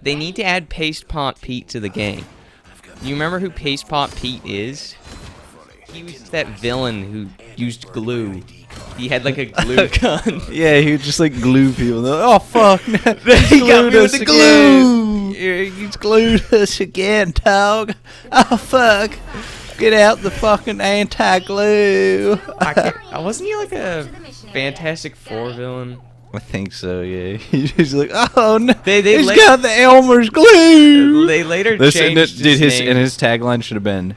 They need to add Paste Pot Pete to the game. You remember who Paste Pot Pete is? He was that villain who used glue. He had like a glue gun. Yeah, he would just like glue people. Like, oh fuck! He got me with the glue. He's glued us again, dog. Oh fuck! Get out the fucking anti-glue. Wasn't he like a Fantastic Four villain? I think so. Yeah. He's like, oh no! He's got the Elmer's glue. They later changed his name. And his tagline should have been,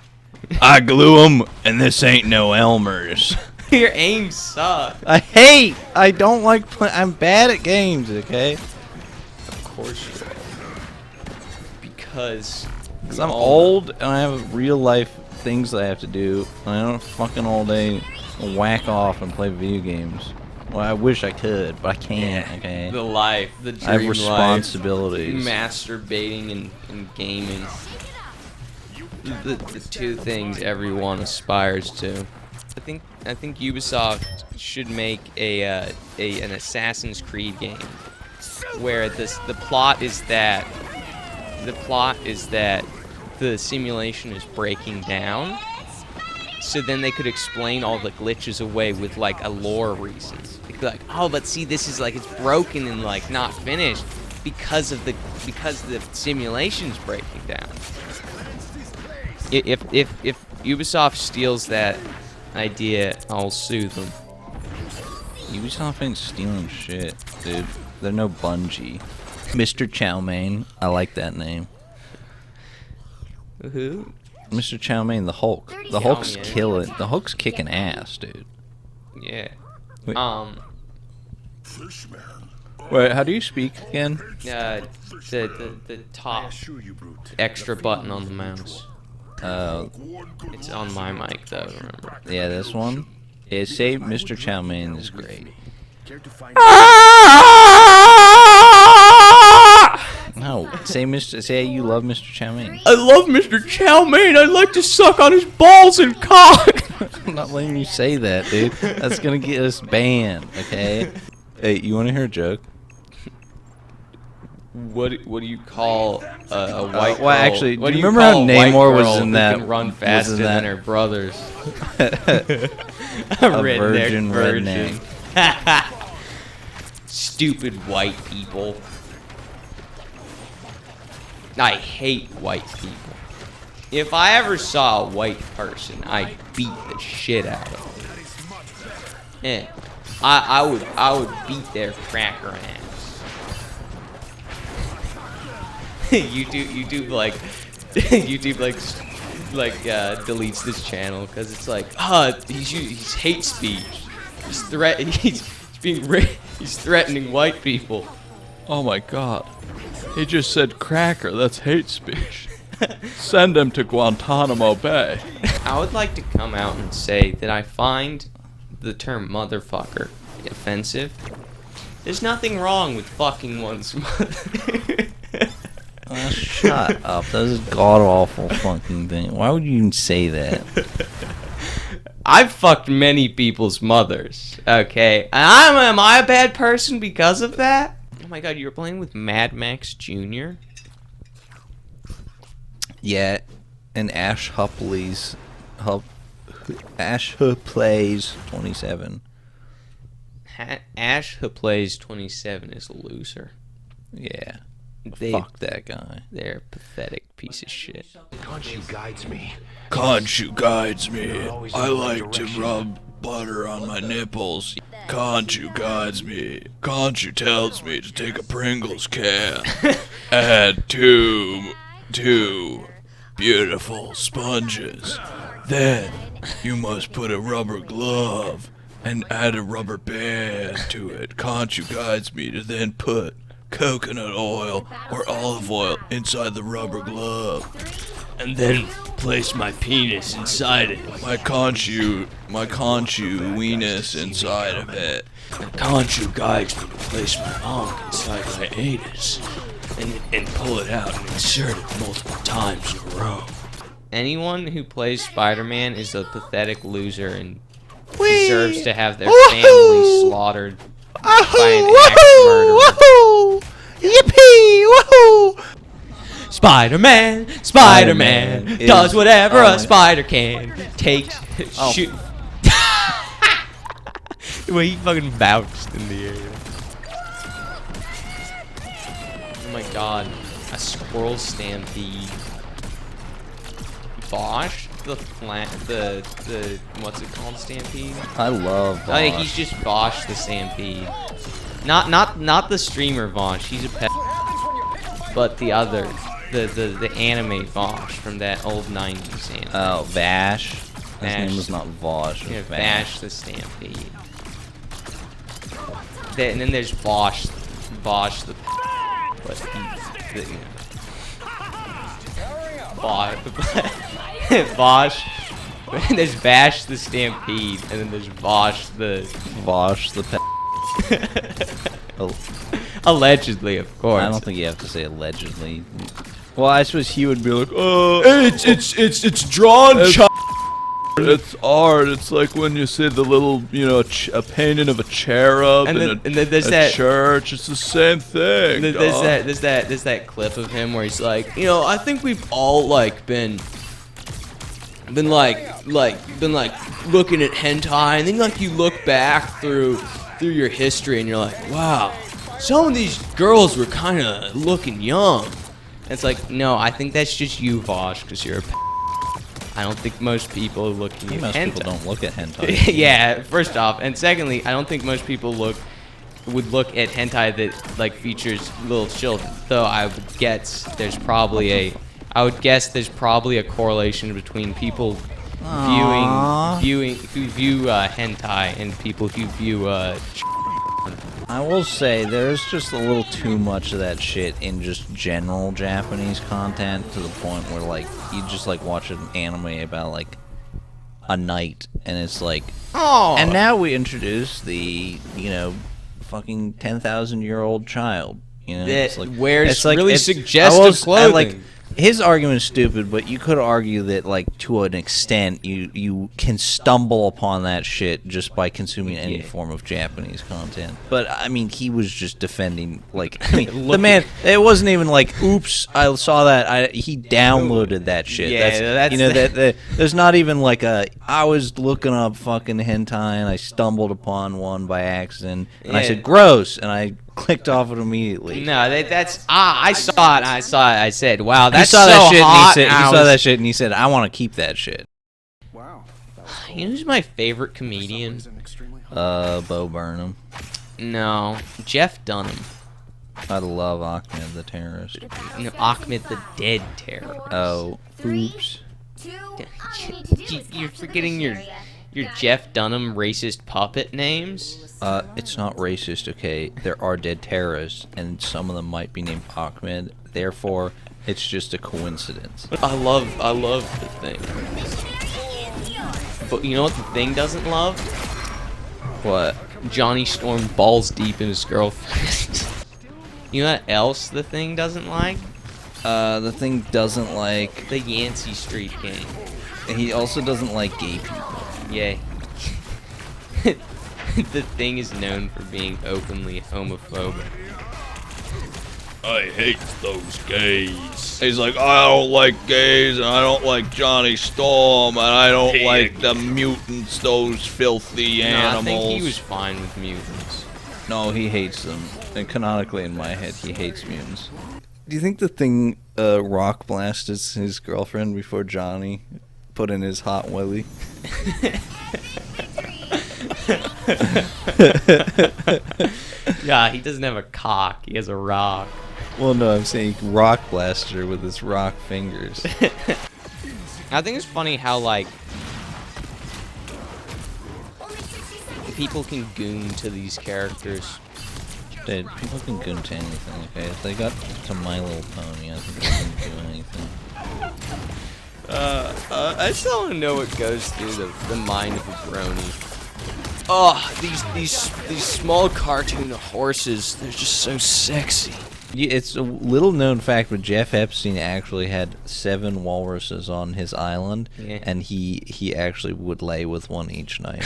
"I glue 'em, and this ain't no Elmer's." Your aim sucks. I don't like playing. I'm bad at games, okay? Of course you are. Because I'm old and I have real life things that I have to do. I don't fucking all day whack off and play video games. Well, I wish I could, but I can't, okay? The life, the dream I have responsibilities. Life, masturbating and gaming. The two things everyone aspires to. I think Ubisoft should make an Assassin's Creed game where the plot is that the simulation is breaking down. So then they could explain all the glitches away with like a lore reasons. They could be like, oh, but see, this is like it's broken and like not finished because the simulation's breaking down. If Ubisoft steals that idea, I'll sue them. Ubisoft ain't stealing shit, dude. They're no Bungie. Mr. Chow Mein, I like that name. Who? Mr. Chow Mein, the Hulk. The Hulk's killing. The Hulk's kicking ass, dude. Yeah. Wait. Wait, how do you speak again? The top extra button on the mouse. It's on my mic though, remember? Yeah, this one. Yeah, say Mr. Chow Mein is great. No, say you love Mr. Chow Mein. I love Mr. Chow Mein. I like to suck on his balls and cock. I'm not letting you say that, dude. That's gonna get us banned, okay? Hey, you want to hear a joke? What do you call a white girl? Well, actually, what do you you remember how call a Namor white was in girl that? who can run faster than her brothers. A virgin redneck. Stupid white people. I hate white people. If I ever saw a white person, I'd beat the shit out of them. Yeah, I would beat their cracker ass. YouTube deletes this channel because it's like, he's hate speech. He's threatening white people. Oh my god. He just said cracker, that's hate speech. Send him to Guantanamo Bay. I would like to come out and say that I find the term motherfucker offensive. There's nothing wrong with fucking one's mother. Shut up. That is a god-awful fucking thing. Why would you even say that? I've fucked many people's mothers, okay? And am I a bad person because of that? Oh my god, you were playing with Mad Max Jr.? Yeah, and Ash Hupley's... Ash Plays 27. Ash who plays 27 is a loser. Yeah. Fuck that guy. They're a pathetic piece of shit. Khonshu guides me. Khonshu guides me. I like to rub butter on my nipples. Khonshu guides me. Khonshu tells me to take a Pringles can. Add two beautiful sponges. Then you must put a rubber glove and add a rubber band to it. Khonshu guides me to then put coconut oil or olive oil inside the rubber glove, and then place my penis inside it. My Khonshu weenus inside of it. And Khonshu guides me to place my onk inside my anus, and pull it out and insert it multiple times in a row. Anyone who plays Spider-Man is a pathetic loser and deserves to have their family slaughtered by an axe murderer. Yippee! Woohoo! Spider-Man, Spider-Man Spider-Man does is- whatever oh a my- spider can. Takes, Oh. shoot. The way he fucking bounced in the air. Oh my god, a squirrel stampede. Vaush, the what's it called, stampede? I love I think Vaush. he's just Vaush the stampede. Not the streamer Vaush. He's a pet. But the other, the anime Vaush from that old '90s anime. Oh, Vash. His Vash. name was not Vaush. It Yeah, was Vash. Vaush the stampede. And then there's Vaush the. But he's the, Vaush. There's Vash the stampede, and then there's Vaush the. Vaush the pet. Oh, Allegedly, of course. I don't think you have to say allegedly. Well, I suppose he would be like, It's drawn. It's art. It's like when you say the little, a painting of a cherub And in then there's a that- church. It's the same thing. There's that clip of him where he's like, I think we've all been looking at hentai, and then you look back through your history and you're like, wow, some of these girls were kind of looking young. And it's like, no, I think that's just you, Vaush, because you're a I don't think most people are looking at most hentai. people don't look at hentai. Yeah, first off, and secondly, I don't think most people would look at hentai that features little children. Though I would guess there's probably a correlation between people Aww. who view hentai and people who view I will say there's just a little too much of that shit in just general Japanese content, to the point where you just watch an anime about a knight, and it's like, oh, and now we introduce the fucking 10,000-year-old child. that wears really I suggestive clothing. His argument is stupid, but you could argue that to an extent you can stumble upon that shit just by consuming any form of Japanese content. But I mean, he was just defending the man. It wasn't even oops, I saw that. He downloaded that shit. Yeah, there's not even I was looking up fucking hentai and I stumbled upon one by accident and I Yeah. said gross and I clicked off it immediately. No, that's I saw it. I said, wow, that's He saw that so shit hot. and he saw that shit and he said, I want to keep that shit. Wow. You know who's my favorite comedian? Bo Burnham. No, Jeff Dunham. I love Ahmed the terrorist. No, Ahmed the Dead Terror. Oh, oops. You're forgetting your Jeff Dunham racist puppet names. It's not racist, okay? There are dead terrorists, and some of them might be named Ahmed. Therefore, it's just a coincidence. I love the Thing. But you know what the Thing doesn't love? What? Johnny Storm balls deep in his girlfriend. You know what else the Thing doesn't like? The Thing doesn't like. The Yancey Street Gang. He also doesn't like gay people. Yeah. The Thing is known for being openly homophobic. I hate those gays. He's like, I don't like gays, and I don't like Johnny Storm, and I don't like the mutants, those filthy animals. No, I think he was fine with mutants. No, he hates them. And canonically, in my head, he hates mutants. Do you think the Thing rock blasted his girlfriend before Johnny put in his hot willy? Yeah, he doesn't have a cock. He has a rock. Well, no, I'm saying rock blasted her with his rock fingers. I think it's funny how people can goon to these characters. Dude, people can goon to anything, okay? If they got to My Little Pony, I think they can do anything. I still don't know what goes through the mind of a brony. Oh, these small cartoon horses, they're just so sexy. It's a little known fact, but Jeff Epstein actually had 7 walruses on his island, Yeah. and he actually would lay with one each night.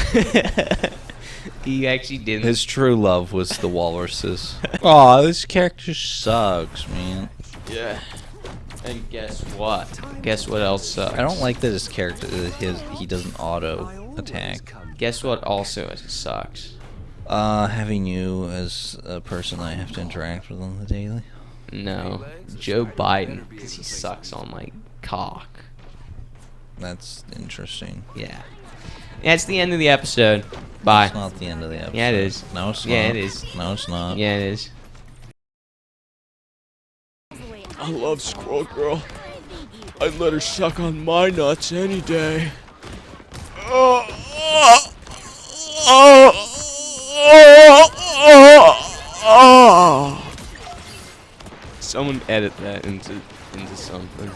He actually didn't. His true love was the walruses. Aw, this character sucks, man. Yeah. And guess what? Guess what else sucks? I don't like that his character, he doesn't auto attack. Guess what also sucks? Having you as a person I have to interact with on the daily. No, Joe Biden, because he sucks on my cock. That's interesting. Yeah. Yeah, it's the end of the episode. Bye. It's not the end of the episode. Yeah, it is. No, it's not. Yeah, it is. No, it's not. Yeah, it is. I love Squirrel Girl. I'd let her suck on my nuts any day. Someone edit that into something.